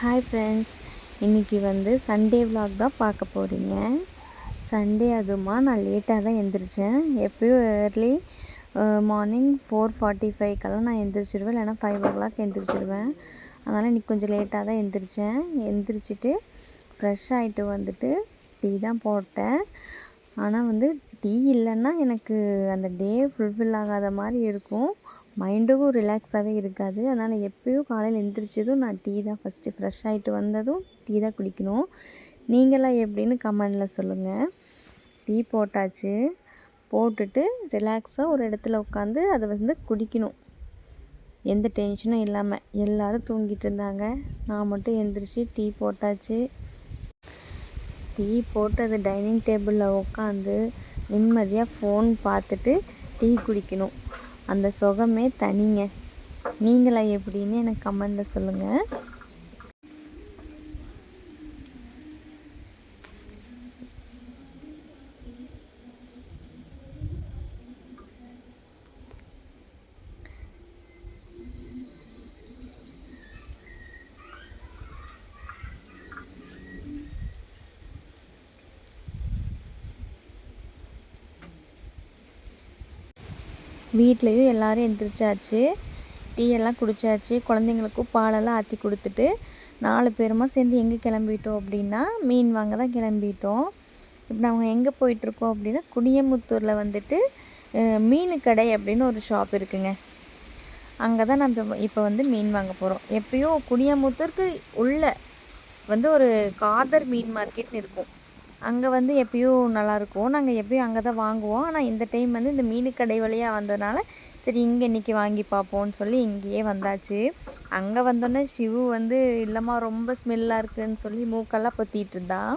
Hi friends, இன்றைக்கி Sunday vlog தான் பார்க்க போகிறீங்க. சண்டே அதுமா நான் லேட்டாக தான் எழுந்திரிச்சேன். எப்போயும் ஏர்லி மார்னிங் 4:45 நான் எழுந்திரிச்சிடுவேன், இல்லைனா 5 o'clock எழுந்திரிச்சிடுவேன். அதனால் இன்றைக்கி கொஞ்சம் லேட்டாக தான் எழுந்திரிச்சேன். எழுந்திரிச்சிட்டு ஃப்ரெஷ் ஆகிட்டு டீ தான் போட்டேன். ஆனால் டீ இல்லைன்னா எனக்கு அந்த டே ஃபுல்ஃபில் ஆகாத மாதிரி இருக்கும். மைண்டுக்கும் ரிலாக்ஸாகவே இருக்காது. அதனால் எப்போயும் காலையில் எழுந்திரிச்சதும் நான் டீ தான் ஃபஸ்ட்டு, ஃப்ரெஷ் ஆகிட்டு வந்ததும் டீ தான் குடிக்கணும். நீங்களாம் எப்படின்னு கமெண்டில் சொல்லுங்கள். டீ போட்டாச்சு. போட்டுட்டு ரிலாக்ஸாக ஒரு இடத்துல உட்காந்து அதை குடிக்கணும், எந்த டென்ஷனும் இல்லாமல். எல்லோரும் தூங்கிட்டு இருந்தாங்க, நான் மட்டும் எழுந்திரிச்சி டீ போட்டாச்சு. டீ போட்டு அது டைனிங் டேபிளில் உட்காந்து நிம்மதியாக ஃபோன் பார்த்துட்டு டீ குடிக்கணும். அந்த சுகமே தனிங்க. நீங்களாம் எப்படின்னு எனக்கு கமெண்டில் சொல்லுங்கள். வீட்லேயும் எல்லோரும் எழுந்திரிச்சாச்சு, டீ எல்லாம் குடித்தாச்சு. குழந்தைங்களுக்கும் பாலெல்லாம் ஆற்றி கொடுத்துட்டு 4 பேருமா சேர்ந்து எங்கே கிளம்பிட்டோம் அப்படின்னா மீன் வாங்க தான் கிளம்பிட்டோம். இப்போ நாங்கள் எங்கே போயிட்டுருக்கோம் அப்படின்னா குடியமுத்தூரில் மீன் கடை அப்படின்னு ஒரு ஷாப் இருக்குங்க. அங்கே தான் நம்ம இப்போ மீன் வாங்க போகிறோம். எப்பயும் குடியமுத்தூருக்கு உள்ள ஒரு காதர் மீன் மார்க்கெட்னு இருக்கும். அங்கே எப்பயும் நல்லாயிருக்கும். நாங்கள் எப்பயும் அங்கே தான் வாங்குவோம். ஆனால் இந்த டைம் இந்த மீன் கடை வழியாக வந்ததுனால சரி இங்கே இன்றைக்கி வாங்கி பார்ப்போம்னு சொல்லி இங்கேயே வந்தாச்சு. அங்கே வந்தோடனே சிவு இல்லைம்மா ரொம்ப ஸ்மெல்லாக இருக்குதுன்னு சொல்லி மூக்கெல்லாம் பொத்திட்டு இருந்தான்.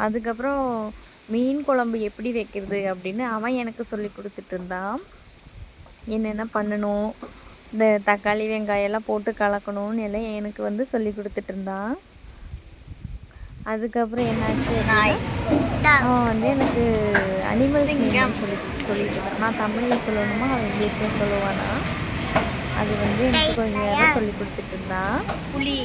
அதுக்கப்புறம் மீன் குழம்பு எப்படி வைக்கிறது அப்படின்னு அவன் எனக்கு சொல்லி கொடுத்துட்டு இருந்தான். என்னென்ன பண்ணணும், இந்த தக்காளி வெங்காயம்லாம் போட்டு கலக்கணும்னு எல்லாம் எனக்கு சொல்லி கொடுத்துட்டு இருந்தான். அதுக்கப்புறம் என்னாச்சு, அவன் எனக்கு அனிமல்ஸ் நேம் சொல்லிட்டு இருந்தான். நான் தமிழில் சொல்லணுமா அவன் இங்கிலீஷில் சொல்லுவானா, அது எனக்கு கொஞ்சம் நேரம் சொல்லி கொடுத்துட்டு இருந்தான். புலி,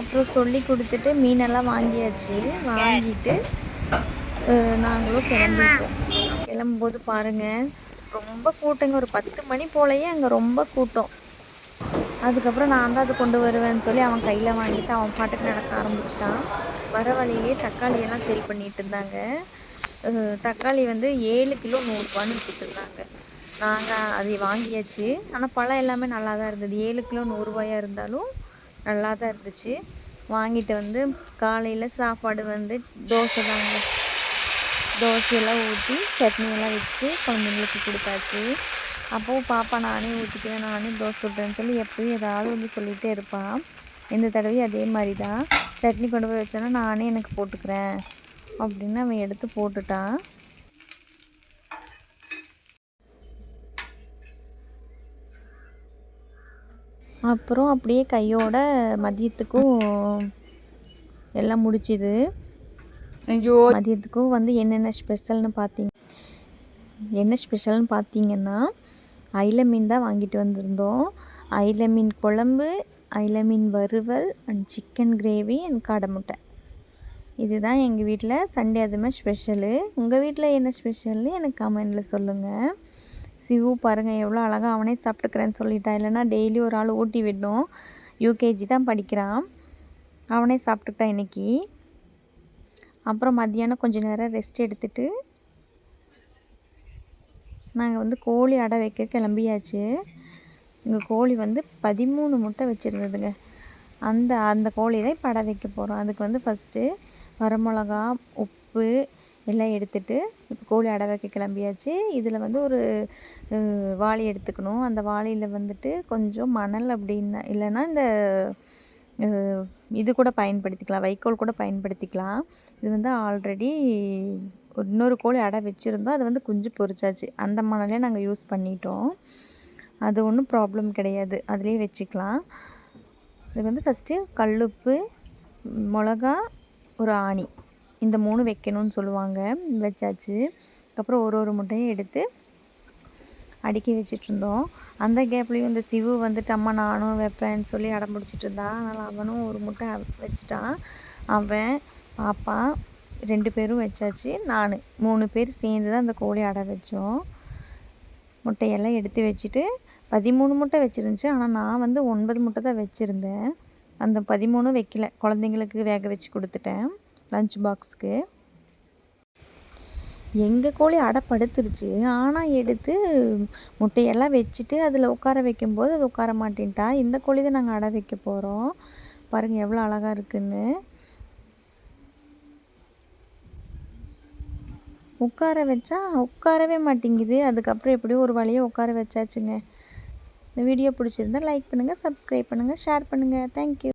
அப்புறம் சொல்லி கொடுத்துட்டு மீனெல்லாம் வாங்கியாச்சு. வாங்கிட்டு நாங்களும் கிளம்பிட்டோம். கிளம்பும்போது பாருங்கள் ரொம்ப கூட்டங்க. ஒரு 10 மணி போலயே அங்கே ரொம்ப கூட்டம். அதுக்கப்புறம் நான் தான் அது கொண்டு வருவேன்னு சொல்லி அவன் கையில் வாங்கிட்டு அவன் பாட்டுக்கு நடக்க ஆரம்பிச்சிட்டான். வர வழியிலே தக்காளியெல்லாம் சேல் பண்ணிகிட்டு இருந்தாங்க. தக்காளி 7 கிலோ 100 ரூபான்னு விற்றுட்டுருந்தாங்க. நாங்கள் அதை வாங்கியாச்சு. ஆனால் பழம் எல்லாமே நல்லா தான் இருந்தது. 7 கிலோ 100 ரூபாயாக இருந்தாலும் நல்லா தான் இருந்துச்சு. வாங்கிட்டு காலையில் சாப்பாடு தோசை தாங்க. தோசையெல்லாம் ஊற்றி சட்னியெல்லாம் வச்சு குழந்தைங்களுக்கு கொடுத்தாச்சு. அப்போது பாப்பா நானே ஊற்றிக்கிறேன், நானே தோசை சுட்டேன்னு சொல்லி எப்போயும் ஏதாவது சொல்லிகிட்டே இருப்பான். இந்த தடவையும் அதே மாதிரி தான். சட்னி கொண்டு போய் வச்சோன்னா நானே எனக்கு போட்டுக்கிறேன் அப்படின்னு அவன் எடுத்து போட்டுட்டான். அப்புறம் அப்படியே கையோட மதியத்துக்கும் எல்லாம் முடிச்சுது. மதியத்துக்கும் என்னென்ன ஸ்பெஷல்னு பார்த்தீங்கன்னா அயிலை மீன் தான் வாங்கிட்டு வந்திருந்தோம். அயிலை மீன் குழம்பு, அயிலை மீன் வறுவல் அண்ட் சிக்கன் கிரேவி அண்ட் காடை முட்டை. இதுதான் எங்கள் வீட்டில் சண்டே அதுமே ஸ்பெஷலு. உங்கள் வீட்டில் என்ன ஸ்பெஷல்னு எனக்கு கமெண்டில் சொல்லுங்கள். சிவு பாருங்கள் எவ்வளோ அழகாக அவனே சாப்பிட்டுக்கிறேன்னு சொல்லிட்டான். இல்லைனா டெய்லி ஒரு ஆள் ஊட்டி விடணும். யூகேஜி தான் படிக்கிறான். அவனே சாப்பிட்டுக்கிட்டான் இன்றைக்கி. அப்புறம் மத்தியானம் கொஞ்சம் நேரம் ரெஸ்ட் எடுத்துகிட்டு நாங்கள் கோழி அடை வைக்க கிளம்பியாச்சு. எங்கள் கோழி 13 முட்டை வச்சுருந்ததுங்க. அந்த கோழி தான் இப்போ அடை வைக்க போகிறோம். அதுக்கு ஃபஸ்ட்டு வரமிளகா, உப்பு எல்லாம் எடுத்துகிட்டு இப்போ கோழி அடை வைக்க கிளம்பியாச்சு. இதில் ஒரு வாளி எடுத்துக்கணும். அந்த வாளியில் கொஞ்சம் மணல் அப்படின்னா இல்லைன்னா இந்த இது கூட பயன்படுத்திக்கலாம், வைக்கோல் கூட பயன்படுத்திக்கலாம். இது ஆல்ரெடி இன்னொரு கோழி அடை வச்சுருந்தோம். அது குஞ்சு பொரிச்சாச்சு. அந்த மணலே நாங்கள் யூஸ் பண்ணிட்டோம். அது ஒன்றும் ப்ராப்ளம் கிடையாது, அதிலே வச்சுக்கலாம். இது ஃபஸ்ட்டு கல்லுப்பு, மிளகா, ஒரு ஆணி, இந்த 3 வைக்கணும்னு சொல்லுவாங்க. வச்சாச்சு. அதுக்கப்புறம் ஒரு முட்டையும் எடுத்து அடுக்கி வச்சிட்ருந்தோம். அந்த கேப்லேயும் இந்த சிவு வந்துட்டு அம்மா நானும் வைப்பேன்னு சொல்லி அடம் பிடிச்சிட்டு இருந்தான். அதனால் அவனும் ஒரு முட்டை வச்சுட்டான். அவன் பாப்பா 2 பேரும் வச்சாச்சு. நான் 3 பேர் சேர்ந்து தான் அந்த கோழி அடை வச்சோம். முட்டையெல்லாம் எடுத்து வச்சுட்டு 13 முட்டை வச்சுருந்துச்சு. ஆனால் நான் வந்து 9 முட்டை தான் வச்சுருந்தேன். அந்த 13 வைக்கல, குழந்தைங்களுக்கு வேக வச்சு கொடுத்துட்டேன் லஞ்ச் பாக்ஸுக்கு. எங்கள் கோழி அடை படுத்துருச்சு. ஆனால் எடுத்து முட்டையெல்லாம் வச்சுட்டு அதில் உட்கார வைக்கும்போது அது உட்கார மாட்டேன்ட்டா. இந்த கோழி தான் நாங்கள் அடை வைக்க போகிறோம். பாருங்கள் எவ்வளோ அழகாக இருக்குன்னு. உட்கார வச்சா உட்காரவே மாட்டேங்குது. அதுக்கப்புறம் எப்படியும் ஒரு வழியாக உட்கார வச்சாச்சுங்க. இந்த வீடியோ பிடிச்சிருந்தா லைக் பண்ணுங்கள், சப்ஸ்கிரைப் பண்ணுங்கள், ஷேர் பண்ணுங்கள். தேங்க்யூ.